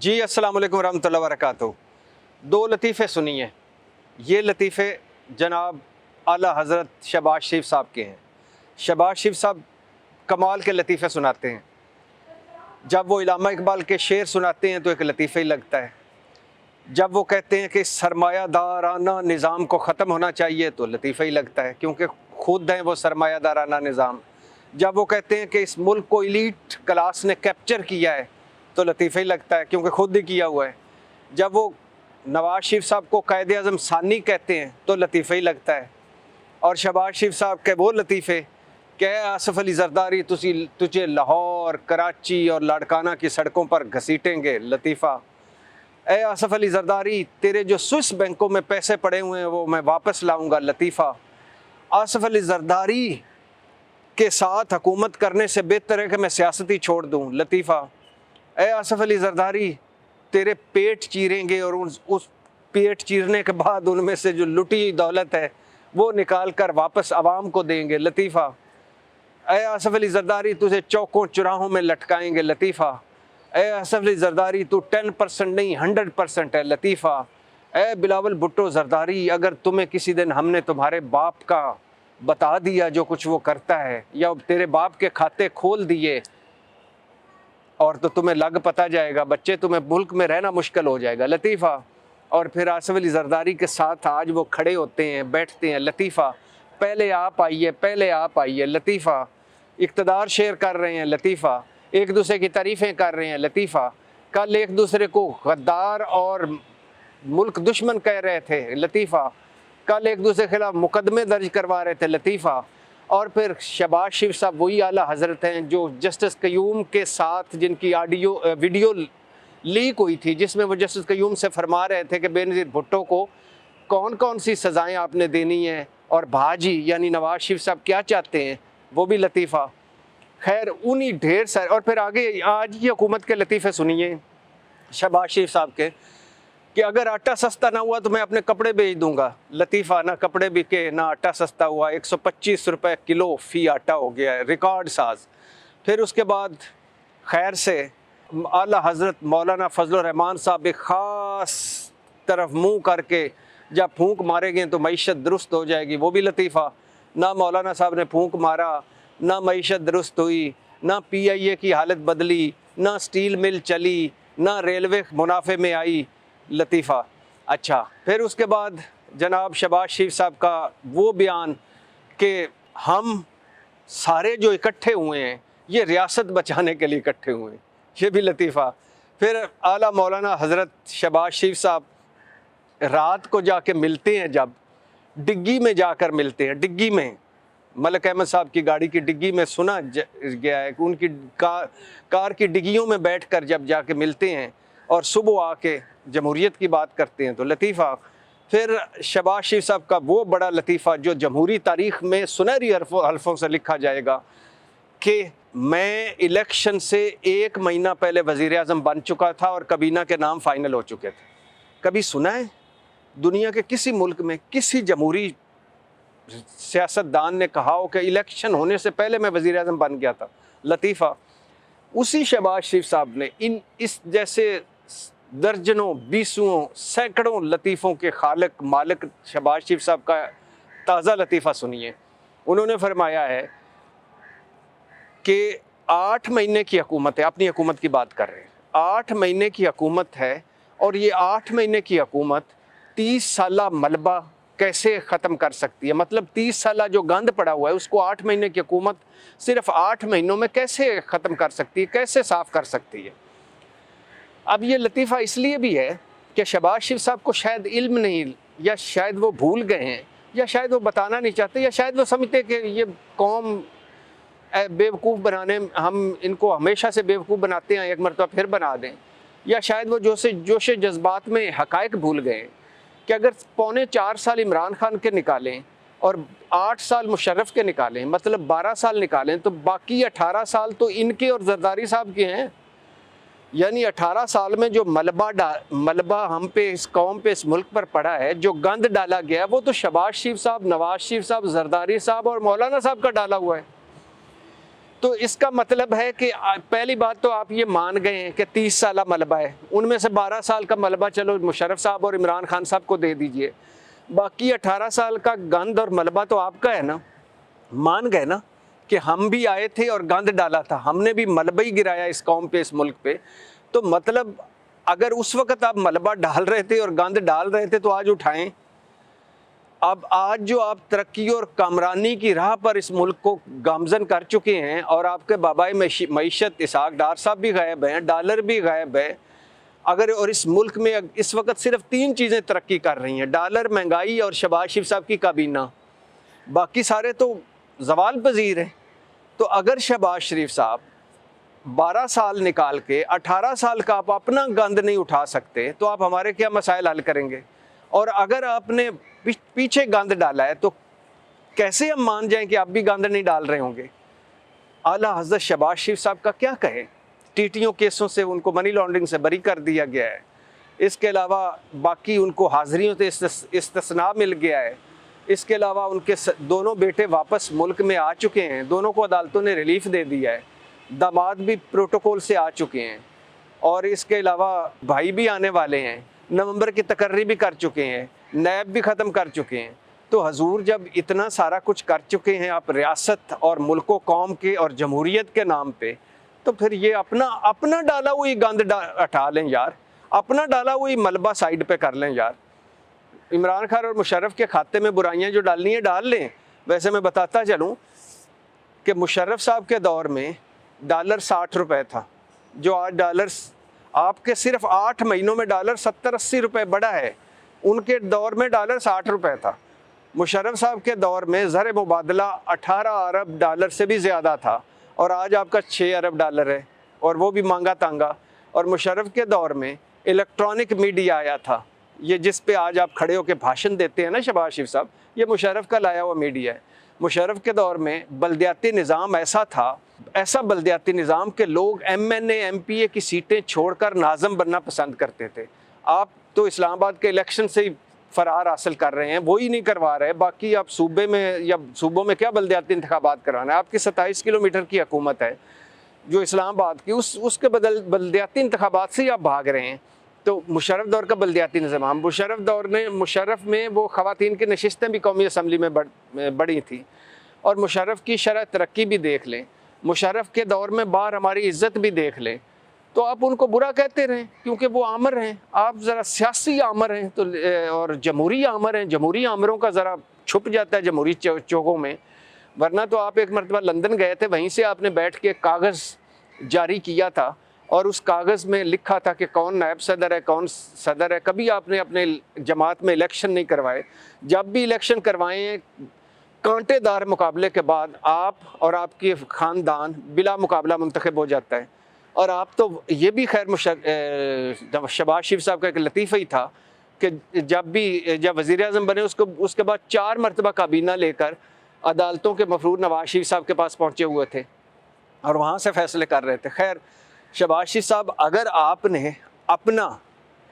जी अस्सलाम वालेकुम रहमतुल्लाहि व बरकातुहू। दो लतीफ़े सुनिए। ये लतीफ़े जनाब आला हज़रत शहबाज शरीफ साहब के हैं। शहबाज शरीफ साहब कमाल के लतीफ़े सुनाते हैं। जब वो इल्लामा इकबाल के शेर सुनाते हैं तो एक लतीफ़ा ही लगता है। जब वो कहते हैं कि सरमायादाराना निज़ाम को ख़त्म होना चाहिए तो लतीफ़ा ही लगता है, क्योंकि खुद हैं वो सरमायादाराना निज़ाम। जब वो कहते हैं कि इस मुल्क को एलीट क्लास ने कैप्चर किया है तो लतीफ़ा ही लगता है, क्योंकि खुद ही किया हुआ है। जब वो नवाज शरीफ साहब को कायद-ए-आज़म सानी कहते हैं तो लतीफ़ा ही लगता है। और शहबाज शरीफ साहब के वो लतीफ़े कि आसिफ अली जरदारी तुझे लाहौर, कराची और लाड़काना की सड़कों पर घसीटेंगे, लतीफ़ा। ए आसिफ अली जरदारी, तेरे जो स्विस बैंकों में पैसे पड़े हुए हैं वो मैं वापस लाऊंगा, लतीफ़ा। आसिफ अली जरदारी के साथ हुकूमत करने से बेहतर है कि मैं सियासत ही छोड़ दूँ, लतीफ़ा। ए आसिफ अली जरदारी, तेरे पेट चीरेंगे और उस पेट चीरने के बाद उनमें से जो लुटी हुई दौलत है वो निकाल कर वापस आवाम को देंगे, लतीफ़ा। ए आसिफ अली जरदारी, तुझे चौकों चौराहों में लटकाएंगे, लतीफ़ा। ए आसिफ अली जरदारी, तू 10% नहीं 100% है, लतीफ़ा। ए बिलावल भुट्टो जरदारी, अगर तुम्हें किसी दिन हमने तुम्हारे बाप का बता दिया जो कुछ वो करता है, या तेरे बाप के खाते खोल दिए और तो तुम्हें लग पता जाएगा बच्चे, तुम्हें मुल्क में रहना मुश्किल हो जाएगा, लतीफ़ा। और फिर आसिफ अली जरदारी के साथ आज वो खड़े होते हैं, बैठते हैं, लतीफ़ा। पहले आप आइए, पहले आप आइए, लतीफ़ा। इक़्तिदार शेयर कर रहे हैं, लतीफ़ा। एक दूसरे की तारीफ़ें कर रहे हैं, लतीफ़ा। कल एक दूसरे को गद्दार और मुल्क दुश्मन कह रहे थे, लतीफ़ा। कल एक दूसरे के खिलाफ मुकदमे दर्ज करवा रहे थे, लतीफ़ा। और फिर शहबाज शरीफ साहब वही आला हज़रत हैं जो जस्टिस क़य्यूम के साथ जिनकी वीडियो लीक हुई थी, जिसमें वो जस्टिस क़य्यूम से फरमा रहे थे कि बेनज़ीर भुट्टो को कौन कौन सी सज़ाएँ आपने देनी हैं और भाजी यानी नवाज शरीफ साहब क्या चाहते हैं, वो भी लतीफ़ा। खैर उन्हीं ढेर सारे, और फिर आगे आज की हुकूमत के लतीफ़े सुनिए शहबाज शरीफ साहब के कि अगर आटा सस्ता ना हुआ तो मैं अपने कपड़े बेच दूंगा, लतीफ़ा। ना कपड़े बिके ना आटा सस्ता हुआ, 125 रुपये किलो फ़ी आटा हो गया है, रिकॉर्ड साज। फिर उसके बाद खैर से आला हज़रत मौलाना फजल रहमान साहब एक ख़ास तरफ मुँह करके जब फूंक मारेंगे तो मईशत दुरुस्त हो जाएगी, वो भी लतीफ़ा। ना मौलाना साहब ने फूंक मारा, ना मईशत दुरुस्त हुई, ना PIA की हालत बदली, ना स्टील मिल चली, ना रेलवे मुनाफे में आई, लतीफ़ा। अच्छा, फिर उसके बाद जनाब शहबाज शरीफ साहब का वो बयान कि हम सारे जो इकट्ठे हुए हैं ये रियासत बचाने के लिए इकट्ठे हुए हैं, ये भी लतीफ़ा। फिर आला मौलाना हज़रत शहबाज शरीफ साहब रात को जाके मिलते हैं, जब डिग्गी में जाकर मिलते हैं, डिग्गी में मलिक अहमद साहब की गाड़ी की डिग्गी में सुना गया है कि उनकी कार की डिग्गियों में बैठकर जब जाके मिलते हैं और सुबह आके जमहूरियत की बात करते हैं तो लतीफ़ा। फिर शहबाज शरीफ साहब का वो बड़ा लतीफ़ा जो जमहूरी तारीख़ में सुनहरी हल्फों से लिखा जाएगा कि मैं इलेक्शन से 1 महीना पहले वज़ीर-ए-आज़म बन चुका था और काबीना के नाम फ़ाइनल हो चुके थे। कभी सुना है दुनिया के किसी मुल्क में किसी जमहूरी सियासतदान ने कहा हो कि इलेक्शन होने से पहले मैं वज़ीर-ए-आज़म बन गया था, लतीफ़ा। उसी शहबाज शरीफ साहब ने इस जैसे दर्जनों, बीसों, सैकड़ों लतीफ़ों के खालिक मालिक शहबाज शरीफ साहब का ताज़ा लतीफ़ा सुनिए। उन्होंने फरमाया है कि 8 महीने की हुकूमत है, अपनी हुकूमत की बात कर रहे हैं, 8 महीने की हुकूमत है और ये 8 महीने की हुकूमत 30 साला मलबा कैसे ख़त्म कर सकती है। मतलब 30 साला जो गंद पड़ा हुआ है उसको 8 महीने की हुकूमत सिर्फ 8 महीनों में कैसे ख़त्म कर सकती है, कैसे साफ़ कर सकती है। अब ये लतीफ़ा इसलिए भी है कि शहबाज शरीफ साहब को शायद इल्म नहीं, या शायद वो भूल गए हैं, या शायद वो बताना नहीं चाहते, या शायद वो समझते कि ये कौम बेवकूफ़ बनाने, हम इनको हमेशा से बेवकूफ़ बनाते हैं, एक मरतबा फिर बना दें। या शायद वो जोश जज्बात में हक़ाइक़ भूल गए कि अगर 3.25 साल इमरान खान के निकालें और 8 साल मुशर्रफ के निकालें, मतलब 12 साल निकालें, तो बाकी 18 साल तो इनके और जरदारी साहब के हैं। यानी 18 साल में जो मलबा हम पे, इस कौम पे, इस मुल्क पर पड़ा है, जो गंद डाला गया, वो तो शहबाज शरीफ साहब, नवाज शरीफ साहब, जरदारी साहब और मौलाना साहब का डाला हुआ है। तो इसका मतलब है कि पहली बात तो आप ये मान गए हैं कि 30 साल मलबा है, उनमें से 12 साल का मलबा चलो मुशर्रफ साहब और इमरान खान साहब को दे दीजिए, बाकी 18 साल का गंद और मलबा तो आपका है ना। मान गए ना कि हम भी आए थे और गंद डाला था, हमने भी मलबा ही गिराया इस कौम पे, इस मुल्क पे। तो मतलब अगर उस वक़्त आप मलबा डाल रहे थे और गंद डाल रहे थे तो आज उठाएं। अब आज जो आप तरक्की और कामरानी की राह पर इस मुल्क को गामजन कर चुके हैं, और आपके बाबाए मईशत इसहाक डार साहब भी गायब हैं, डॉलर भी गायब है। अगर और इस मुल्क में इस वक्त सिर्फ 3 चीज़ें तरक्की कर रही हैं, डॉलर, महंगाई और शहबाज शरीफ साहब की काबीना, बाकी सारे तो ज़वाल पजीर हैं। तो अगर शहबाज शरीफ साहब 12 साल निकाल के 18 साल का आप अपना गंद नहीं उठा सकते तो आप हमारे क्या मसाइल हल करेंगे? और अगर आपने पीछे गंद डाला है तो कैसे हम मान जाएं कि आप भी गंद नहीं डाल रहे होंगे? आला हज़रत शहबाज शरीफ साहब का क्या कहें? टीटियों केसों से उनको मनी लॉन्ड्रिंग से बरी कर दिया गया है, इसके अलावा बाकी उनको हाज़िरियों से इस्तिस्ना मिल गया है, इसके अलावा उनके दोनों बेटे वापस मुल्क में आ चुके हैं, दोनों को अदालतों ने रिलीफ दे दिया है, दामाद भी प्रोटोकॉल से आ चुके हैं, और इसके अलावा भाई भी आने वाले हैं, नवंबर की तकर्री भी कर चुके हैं, नैब भी ख़त्म कर चुके हैं। तो हजूर जब इतना सारा कुछ कर चुके हैं आप रियासत और मुल्क कौम के और जमहूरियत के नाम पे, तो फिर ये अपना डाला हुई गंद हटा लें यार, अपना डाला हुई मलबा साइड पे कर लें यार। इमरान खान और मुशर्रफ के खाते में बुराइयां जो डालनी है डाल लें। वैसे मैं बताता चलूँ कि मुशर्रफ साहब के दौर में डॉलर 60 रुपये था, जो आज डॉलर आपके सिर्फ 8 महीनों में डॉलर 70-80 रुपये बढ़ा है। उनके दौर में डॉलर 60 रुपये था। मुशर्रफ साहब के दौर में ज़र मुबादला 18 अरब डॉलर से भी ज़्यादा था, और आज आपका 6 अरब डॉलर है, और वो भी मांगा तांगा। और मुशर्रफ के दौर में इलेक्ट्रॉनिक मीडिया आया था, ये जिस पे आज आप खड़े होकर भाषण देते हैं ना शहबाज शरीफ साहब, ये मुशर्रफ का लाया हुआ मीडिया है। मुशर्रफ के दौर में बल्दियाती निज़ाम ऐसा था, ऐसा बल्दियाती निज़ाम के लोग MNA MPA की सीटें छोड़कर नाज़म बनना पसंद करते थे। आप तो इस्लामाबाद के इलेक्शन से ही फ़रार हासिल कर रहे हैं, वो ही नहीं करवा रहे। बाकी आप सूबे में या सूबों में क्या बल्दियाती इंतखाबात करवाना है? आपकी 27 किलोमीटर की हुकूमत है जो इस्लामाबाद की, उसके बदल बल्दियाती इंतखाबात से ही आप भाग रहे हैं। तो मुशर्रफ दौर का बल्दियाती निज़ाम, मुशर्रफ में वो ख़वातीन की नशिस्तें भी कौमी असम्बली में बढ़ी थी। और मुशर्रफ की शरह तरक्की भी देख लें, मुशर्रफ के दौर में बाहर हमारी इज़्ज़त भी देख लें, तो आप उनको बुरा कहते रहें क्योंकि वो आमर हैं। आप ज़रा सियासी आमर हैं तो और जमहूरी आमर हैं, जमहूरी आमरों का ज़रा छुप जाता है जमहूरी चौकों में। वरना तो आप एक मरतबा लंदन गए थे, वहीं से आपने बैठ के कागज़ जारी किया था, और उस कागज़ में लिखा था कि कौन नायब सदर है, कौन सदर है। कभी आपने अपने जमात में इलेक्शन नहीं करवाए। जब भी इलेक्शन करवाए हैं, कांटेदार मुकाबले के बाद आप और आपके ख़ानदान बिला मुकाबला मुंतखब हो जाता है। और आप तो ये भी खैर शहबाज शरीफ साहब का एक लतीफ़ा ही था कि जब वज़ीर-ए-आज़म बने उसके बाद 4 मरतबा काबीना लेकर अदालतों के मफरूर नवाज शरीफ साहब के पास पहुँचे हुए थे और वहाँ से फ़ैसले कर रहे थे। खैर शहबाज शरीफ साहब, अगर आपने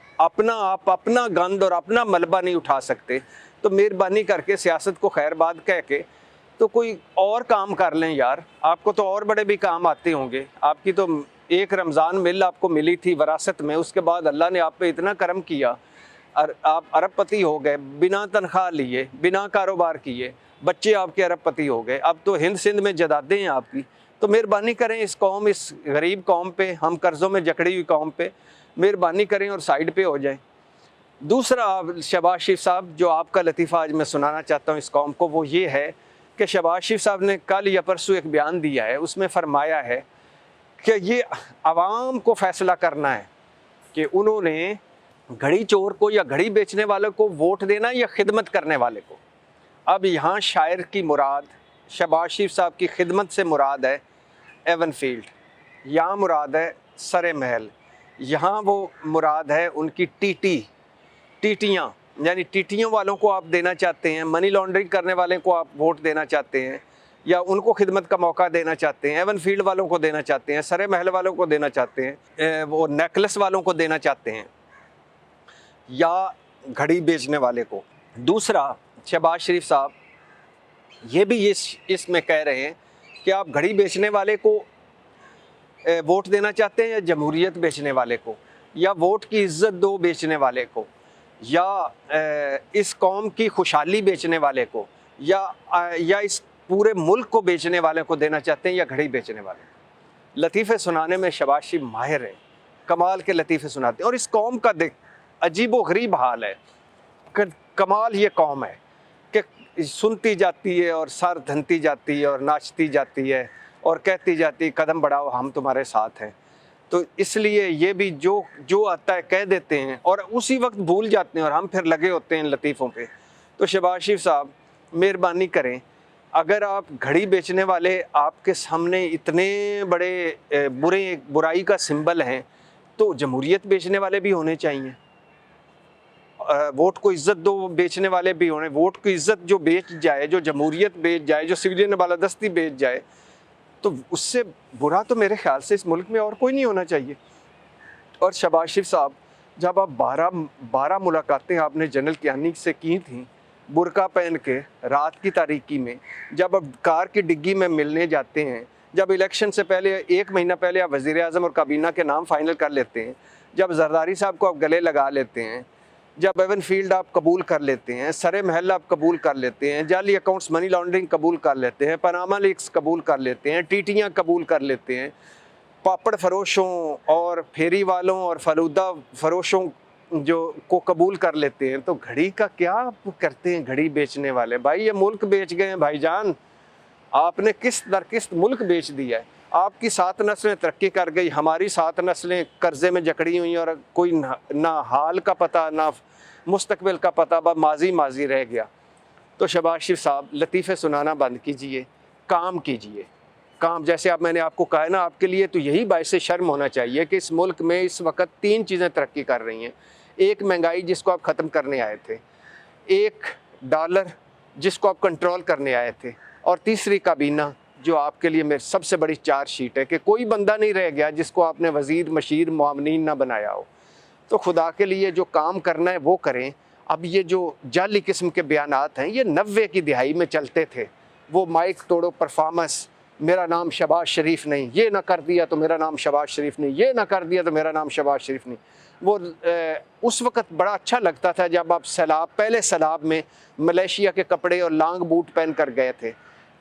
अपना गंद और अपना मलबा नहीं उठा सकते तो मेहरबानी करके सियासत को खैरबाद कह के तो कोई और काम कर लें यार। आपको तो और बड़े भी काम आते होंगे। आपकी तो एक रमज़ान मिल आपको मिली थी वरासत में, उसके बाद अल्लाह ने आप पे इतना करम किया और आप अरबपति हो गए, बिना तनख्वाह लिए, बिना कारोबार किए, बच्चे आपके अरबपति हो गए। अब तो हिंद सिंध में जदादें हैं आपकी। तो मेहरबानी करें इस गरीब कौम पे, हम कर्ज़ों में जकड़ी हुई कौम पे मेहरबानी करें और साइड पे हो जाएं। दूसरा शहबाज शरीफ साहब, जो आपका लतीफ़ा आज मैं सुनाना चाहता हूँ इस कौम को, वो ये है कि शहबाज शरीफ साहब ने कल या परसों एक बयान दिया है, उसमें फ़रमाया है कि ये आवाम को फ़ैसला करना है कि उन्होंने घड़ी चोर को या घड़ी बेचने वाले को वोट देना या खिदमत करने वाले को। अब यहाँ शायर की मुराद, शहबाज शरीफ साहब की खिदमत से मुराद है एवनफील्ड, यहाँ मुराद है सरे महल, यहाँ वो मुराद है उनकी टीटियाँ, यानी टीटियों वालों को आप देना चाहते हैं, मनी लॉन्ड्रिंग करने वाले को आप वोट देना चाहते हैं या उनको खिदमत का मौका देना चाहते हैं, एवनफील्ड वालों को देना चाहते हैं, सरे महल वालों को देना चाहते हैं, वो नेकलेस वालों को देना चाहते हैं या घड़ी बेचने वाले को। दूसरा, शहबाज शरीफ साहब ये भी इसमें कह रहे हैं कि आप घड़ी बेचने वाले को वोट देना चाहते हैं या जमहूरियत बेचने वाले को, या वोट की इज्जत दो बेचने वाले को, या इस कौम की खुशहाली बेचने वाले को, या इस पूरे मुल्क को बेचने वाले को देना चाहते हैं, या घड़ी बेचने वाले को। लतीफ़े सुनाने में शहबाज शरीफ माहिर है, कमाल के लतीफ़े सुनाते हैं। और इस कौम का देख अजीब व गरीब हाल है, कमाल ये कौम है कि सुनती जाती है और सर धनती जाती है और नाचती जाती है और कहती जाती है कदम बढ़ाओ हम तुम्हारे साथ हैं। तो इसलिए ये भी जो आता है कह देते हैं और उसी वक्त भूल जाते हैं और हम फिर लगे होते हैं लतीफ़ों पे। तो शहबाज शरीफ साहब मेहरबानी करें, अगर आप घड़ी बेचने वाले आपके सामने इतने बड़े बुराई का सिंबल हैं, तो जमहूरियत बेचने वाले भी होने चाहिए। वोट को इज्जत दो बेचने वाले भी होने। वोट की इज्जत जो बेच जाए, जो जमहूरियत बेच जाए, जो सिविलियन बालादस्ती बेच जाए, तो उससे बुरा तो मेरे ख्याल से इस मुल्क में और कोई नहीं होना चाहिए। और शहबाज शरीफ साहब, जब आप 12 मुलाकातें आपने जनरल कियानी से की थी बुरका पहन के रात की तारीकी में, जब आप कार की डिग्गी में मिलने जाते हैं, जब इलेक्शन से पहले 1 महीना पहले आप वज़ीर आज़म और काबीना के नाम फाइनल कर लेते हैं, जब जरदारी साहब को आप गले लगा लेते हैं, जब एवन फील्ड आप कबूल कर लेते हैं, सरे महल आप कबूल कर लेते हैं, जाली अकाउंट्स मनी लॉन्ड्रिंग कबूल कर लेते हैं, पनामा लीक्स कबूल कर लेते हैं, टीटियाँ कबूल कर लेते हैं, पापड़ फरोशों और फेरी वालों और फलूदा फरोशों जो को कबूल कर लेते हैं, तो घड़ी का क्या करते हैं घड़ी बेचने वाले? भाई ये मुल्क बेच गए हैं भाईजान, आपने किस्त दर किस्त मुल्क बेच दिया है। आपकी 7 नस्लें तरक्की कर गई, हमारी 7 नस्लें कर्जे में जकड़ी हुई और कोई ना हाल का पता ना मुस्तकबिल का पता, बस माजी रह गया। तो शहबाज शरीफ साहब लतीफ़े सुनाना बंद कीजिए, काम कीजिए। काम जैसे आप मैंने आपको कहा है ना, आपके लिए तो यही बायसे शर्म होना चाहिए कि इस मुल्क में इस वक्त 3 चीज़ें तरक्की कर रही हैं। एक महंगाई जिसको आप ख़त्म करने आए थे, एक डॉलर जिसको आप कंट्रोल करने आए थे, और तीसरी काबीना जो आपके लिए मेरी सबसे बड़ी चार्जशीट है कि कोई बंदा नहीं रह गया जिसको आपने वज़ीर मशीर मुआवनीन ना बनाया हो। तो खुदा के लिए जो काम करना है वो करें। अब ये जो जाली किस्म के बयानात हैं ये 90 की दिहाई में चलते थे, वो माइक तोड़ो परफॉर्मेंस, मेरा नाम शहबाज शरीफ नहीं, ये ना कर दिया तो मेरा नाम शहबाज शरीफ नहीं, ये ना कर दिया तो मेरा नाम शहबाज शरीफ नहीं। वो उस वक़्त बड़ा अच्छा लगता था जब आप पहले सैलाब में मलेशिया के कपड़े और लांग बूट पहन कर गए थे,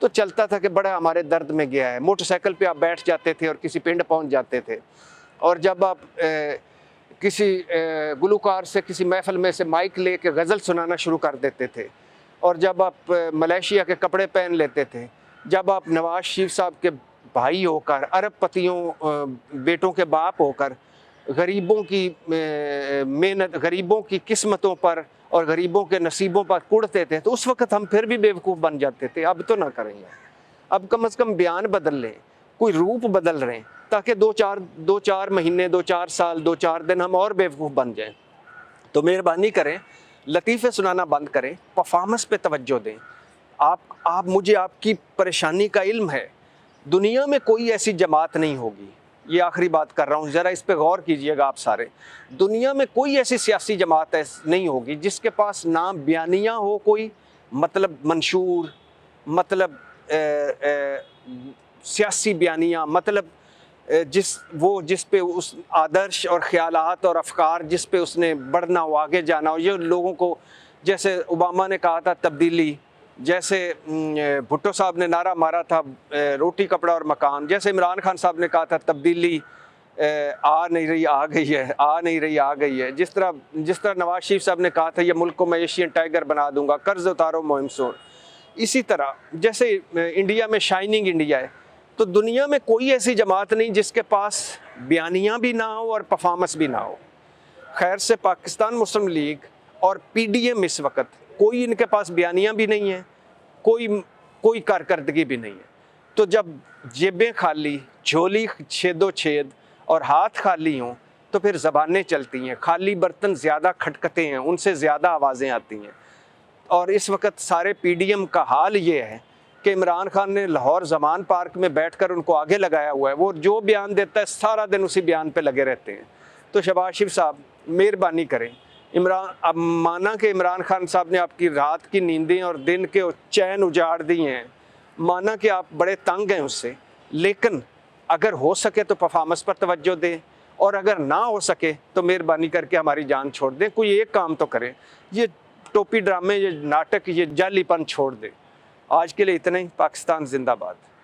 तो चलता था कि बड़ा हमारे दर्द में गया है। मोटरसाइकिल पे आप बैठ जाते थे और किसी पिंड पहुंच जाते थे, और जब आप किसी गुलूकार से किसी महफिल में से माइक ले के गज़ल सुनाना शुरू कर देते थे, और जब आप मलेशिया के कपड़े पहन लेते थे, जब आप नवाज शरीफ साहब के भाई होकर, अरबपतियों बेटों के बाप होकर गरीबों की मेहनत, गरीबों की किस्मतों पर और गरीबों के नसीबों पर कुड़ते थे, तो उस वक़्त हम फिर भी बेवकूफ़ बन जाते थे। अब तो ना करेंगे, अब कम से कम बयान बदल लें, कोई रूप बदल रहे हैं, ताकि 2-4 महीने, 2-4 साल, 2-4 दिन हम और बेवकूफ़ बन जाएं। तो मेहरबानी करें, लतीफ़े सुनाना बंद करें, परफॉर्मेंस पे तवज्जो दें। आप मुझे आपकी परेशानी का इल्म है, दुनिया में कोई ऐसी जमात नहीं होगी, ये आखिरी बात कर रहा हूँ, ज़रा इस पे गौर कीजिएगा आप सारे। दुनिया में कोई ऐसी सियासी जमात नहीं होगी जिसके पास ना बयानिया हो कोई, मतलब मंशूर, मतलब सियासी बयानिया, मतलब जिस पे उस आदर्श और ख्यालात और अफकार जिस पे उसने बढ़ना हो, आगे जाना हो। ये लोगों को, जैसे ओबामा ने कहा था तब्दीली, जैसे भुट्टो साहब ने नारा मारा था रोटी कपड़ा और मकान, जैसे इमरान खान साहब ने कहा था तब्दीली आ नहीं रही आ गई है, आ नहीं रही आ गई है, जिस तरह नवाज शरीफ साहब ने कहा था ये मुल्क को मैं एशियन टाइगर बना दूंगा, कर्ज उतारो मुहिम शोर। इसी तरह जैसे इंडिया में शाइनिंग इंडिया है, तो दुनिया में कोई ऐसी जमात नहीं जिसके पास बयानियाँ भी ना हो और परफॉर्मेंस भी ना हो। खैर से पाकिस्तान मुस्लिम लीग और PDM इस वक्त कोई इनके पास बयानियाँ भी नहीं है, कोई कारकर्दगी भी नहीं है। तो जब जेबें खाली, झोली छेदो छेद और हाथ खाली हों, तो फिर ज़बानें चलती हैं। खाली बर्तन ज़्यादा खटखते हैं, उनसे ज़्यादा आवाज़ें आती हैं। और इस वक्त सारे PDM का हाल ये है कि इमरान खान ने लाहौर जमान पार्क में बैठकर उनको आगे लगाया हुआ है, वो जो बयान देता है सारा दिन उसी बयान पे लगे रहते हैं। तो शहबाज शरीफ साहब मेहरबानी करें, अब माना कि इमरान खान साहब ने आपकी रात की नींदें और दिन के चैन उजाड़ दी हैं, माना कि आप बड़े तंग हैं उससे, लेकिन अगर हो सके तो परफॉर्मेंस पर तवज्जो दें, और अगर ना हो सके तो मेहरबानी करके हमारी जान छोड़ दें, कोई एक काम तो करें। ये टोपी ड्रामे, ये नाटक, ये जालीपन छोड़ दें। आज के लिए इतना ही। पाकिस्तान जिंदाबाद।